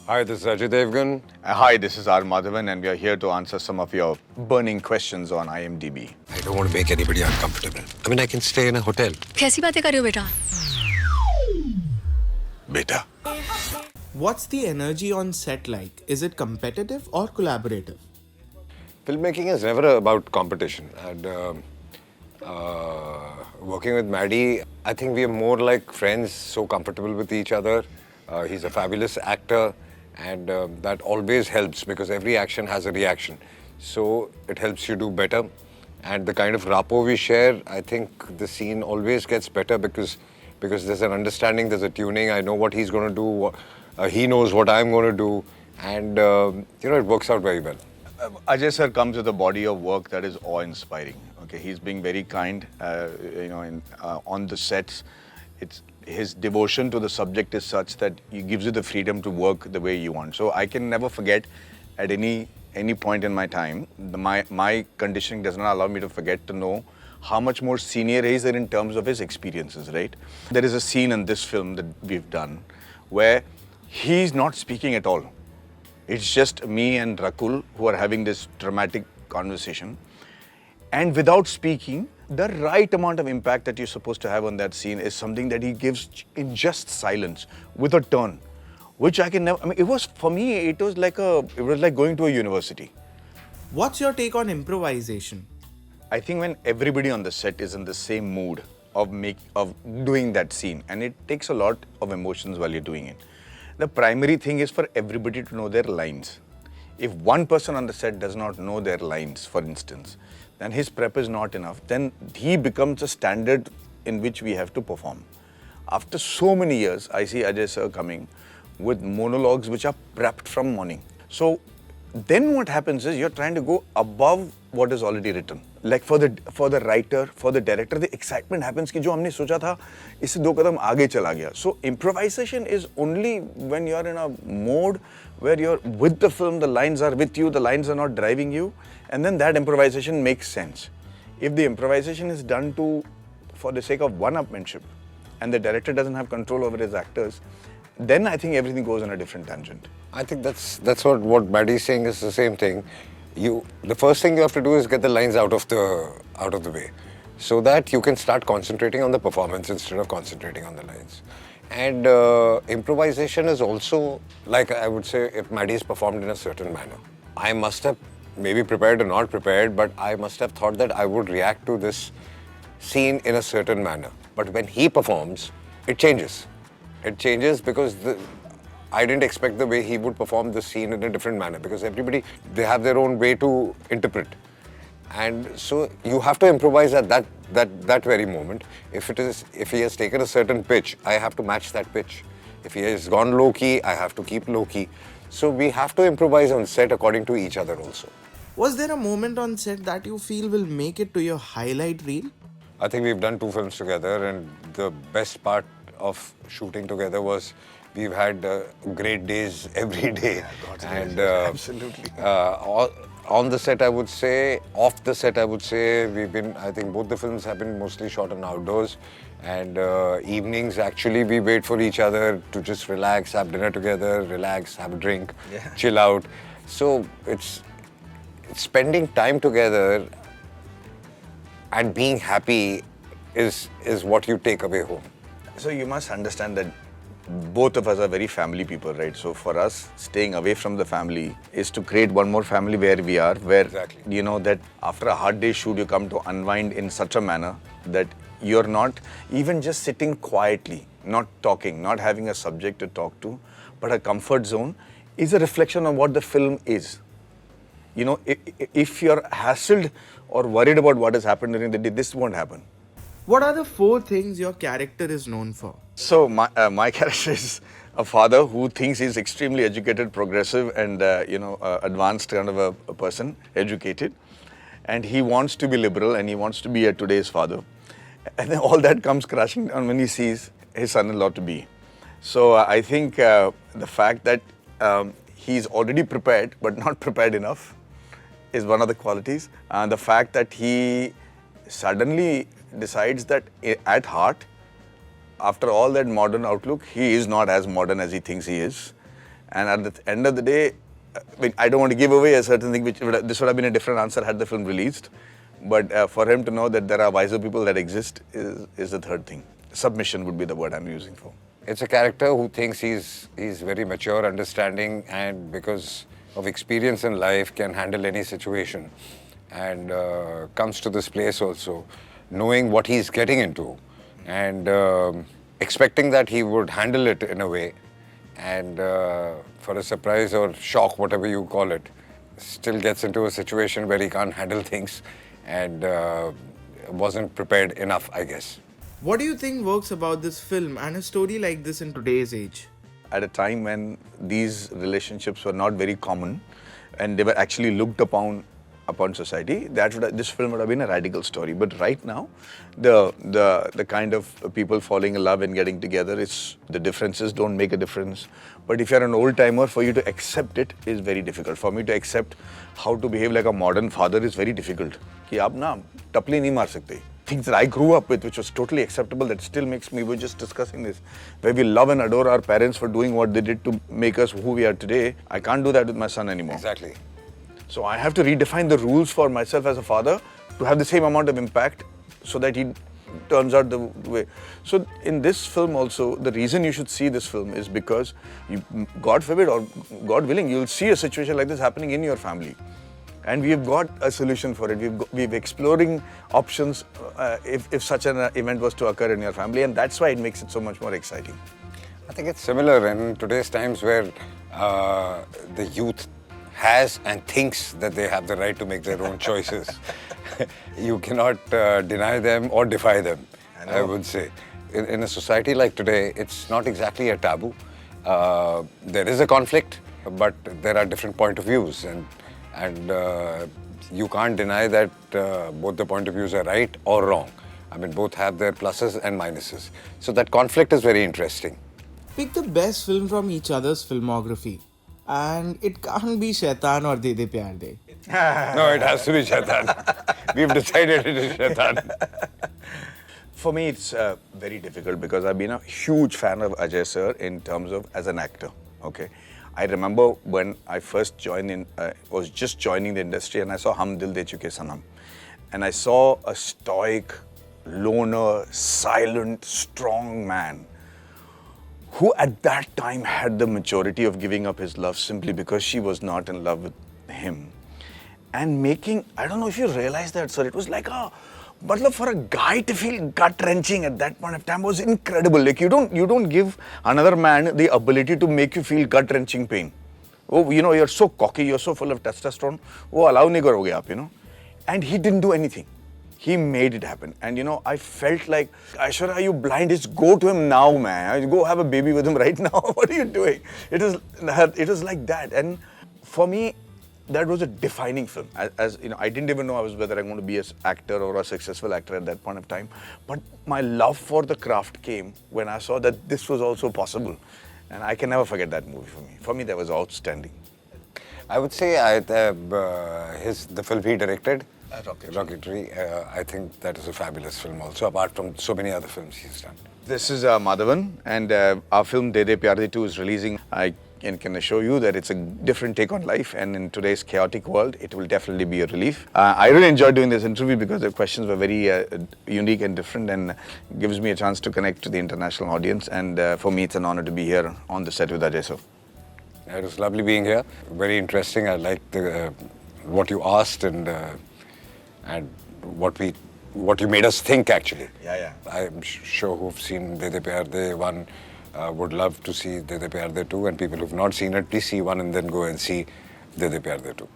Hi, this is Ajay Devgn. Hi, this is R. Madhavan, and we are here to answer some of your burning questions on IMDb. I don't want to make anybody uncomfortable. I mean, I can stay in a hotel. कैसी बातें कर रहे हो बेटा? Beta. What's the energy on set like? Is it competitive or collaborative? Filmmaking is never about competition. And working with Maddie, I think we are more like friends, so comfortable with each other. He's a fabulous actor, and that always helps because every action has a reaction. So it helps you do better. And the kind of rapport we share, I think the scene always gets better because there's an understanding, there's a tuning. I know what he's going to do, he knows what I'm going to do, and it works out very well. Ajay sir comes with a body of work that is awe-inspiring. Okay, he's being very kind, on the sets. His devotion to the subject is such that he gives you the freedom to work the way you want. So I can never forget at any point in my time, my conditioning does not allow me to forget to know how much more senior he is in terms of his experiences, right? There is a scene in this film that we've done where he's not speaking at all. It's just me and Rakul who are having this dramatic conversation. And without speaking, the right amount of impact that you're supposed to have on that scene is something that he gives in just silence, with a turn, which I can never, it was, for me, it was like going to a university. What's your take on improvisation? I think when everybody on the set is in the same mood of doing that scene, and it takes a lot of emotions while you're doing it. The primary thing is for everybody to know their lines. If one person on the set does not know their lines, for instance, then his prep is not enough. Then he becomes a standard in which we have to perform. After so many years, I see Ajay sir coming with monologues which are prepped from morning. So then what happens is you're trying to go above what is already written. Like for the writer, for the director, the excitement happens कि जो हमने सोचा था इससे दो कदम आगे चला गया. So improvisation is only when you're in a mode where you're with the film, the lines are with you, the lines are not driving you, and then that improvisation makes sense. If the improvisation is done for the sake of one-upmanship, and the director doesn't have control over his actors, then I think everything goes on a different tangent. I think that's what Maddie's saying is the same thing. The first thing you have to do is get the lines out of the way, so that you can start concentrating on the performance instead of concentrating on the lines. And improvisation is also, like I would say, if Maddie's performed in a certain manner, I must have maybe prepared or not prepared, but I must have thought that I would react to this scene in a certain manner. But when he performs, it changes. It changes because I didn't expect the way he would perform the scene in a different manner, because everybody, they have their own way to interpret. And so you have to improvise at that very moment. If he has taken a certain pitch, I have to match that pitch. If he has gone low key, I have to keep low key. So we have to improvise on set according to each other also. Was there a moment on set that you feel will make it to your highlight reel? I think we've done 2 films together, and the best part of shooting together was we've had great days every day. And absolutely. On the set, I would say, off the set, I would say, I think both the films have been mostly shot on outdoors. And evenings, actually, we wait for each other to just relax, have dinner together, relax, have a drink, chill out. So it's spending time together and being happy is what you take away home. So you must understand that both of us are very family people, right? So for us, staying away from the family is to create one more family where we are, where Exactly. you know that after a hard day shoot, you come to unwind in such a manner that you're not even just sitting quietly, not talking, not having a subject to talk to, but a comfort zone is a reflection of what the film is. You know, if you're hassled or worried about what has happened during the day, this won't happen. What are the 4 things your character is known for? So my character is a father who thinks he's extremely educated, progressive, and advanced kind of a person, educated, and he wants to be liberal and he wants to be a today's father, and then all that comes crashing down when he sees his son-in-law to be. So I think the fact that he's already prepared but not prepared enough is one of the qualities, and the fact that he suddenly decides that at heart, after all that modern outlook, he is not as modern as he thinks he is. And at the end of the day, I mean, I don't want to give away a certain thing, this would have been a different answer had the film released. But for him to know that there are wiser people that exist is the third thing. Submission would be the word I'm using for. It's a character who thinks he's very mature, understanding, and because of experience in life can handle any situation. And comes to this place also knowing what he's getting into and expecting that he would handle it in a way. And for a surprise or shock, whatever you call it, still gets into a situation where he can't handle things and wasn't prepared enough, I guess. What do you think works about this film and a story like this in today's age? At a time when these relationships were not very common and they were actually looked upon society, this film would have been a radical story. But right now, the kind of people falling in love and getting together, the differences don't make a difference. But if you're an old timer, for you to accept it is very difficult. For me to accept how to behave like a modern father is very difficult. कि आप ना टपली नहीं मार सकते. Things that I grew up with, which was totally acceptable, that still makes me, we're just discussing this, where we love and adore our parents for doing what they did to make us who we are today. I can't do that with my son anymore. Exactly. So I have to redefine the rules for myself as a father to have the same amount of impact so that he turns out the way. So in this film also, the reason you should see this film is because, God forbid or God willing, you'll see a situation like this happening in your family. And we've got a solution for it. We've exploring options if such an event was to occur in your family, and that's why it makes it so much more exciting. I think it's similar in today's times where the youth has and thinks that they have the right to make their own choices. You cannot deny them or defy them, I would say. In a society like today, it's not exactly a taboo. There is a conflict, but there are different point of views, and you can't deny that both the point of views are right or wrong. I mean, both have their pluses and minuses. So that conflict is very interesting. Pick the best film from each other's filmography. And it can't be Shaitan or De De Pyaar De. No, it has to be Shaitan. We've decided it is Shaitan. For me, it's very difficult because I've been a huge fan of Ajay sir in terms of as an actor. Okay, I remember when I first was just joining the industry, and I saw Hum Dil De Chuke Sanam, and I saw a stoic, loner, silent, strong man who at that time had the maturity of giving up his love simply because she was not in love with him. And making, I don't know if you realize that, sir, it was like for a guy to feel gut-wrenching at that point of time was incredible. Like you don't give another man the ability to make you feel gut-wrenching pain. Oh, you're so cocky, you're so full of testosterone. Oh, allow nahi karoge aap, And he didn't do anything. He made it happen. And I felt like, Aishwarya, are you blind? Just go to him now, man. Go have a baby with him right now. What are you doing? It was like that. And for me, that was a defining film. As I didn't even know whether I'm going to be an actor or a successful actor at that point of time. But my love for the craft came when I saw that this was also possible. And I can never forget that movie for me. For me, that was outstanding. I would say the film he directed, Rocketry, I think that is a fabulous film also, apart from so many other films he's done. This is Madhavan, and our film De De Pyaar De 2 is releasing. I can assure you that it's a different take on life, and in today's chaotic world, it will definitely be a relief. I really enjoyed doing this interview because the questions were very unique and different, and gives me a chance to connect to the international audience. And for me, it's an honor to be here on the set with Ajay sir. It was lovely being here. Very interesting. I liked what you asked and what you made us think, actually. Yeah. I'm sure who've seen De De Pyaar De 1 would love to see De De Pyaar De 2, and people who've not seen it, please see 1 and then go and see De De Pyaar De 2.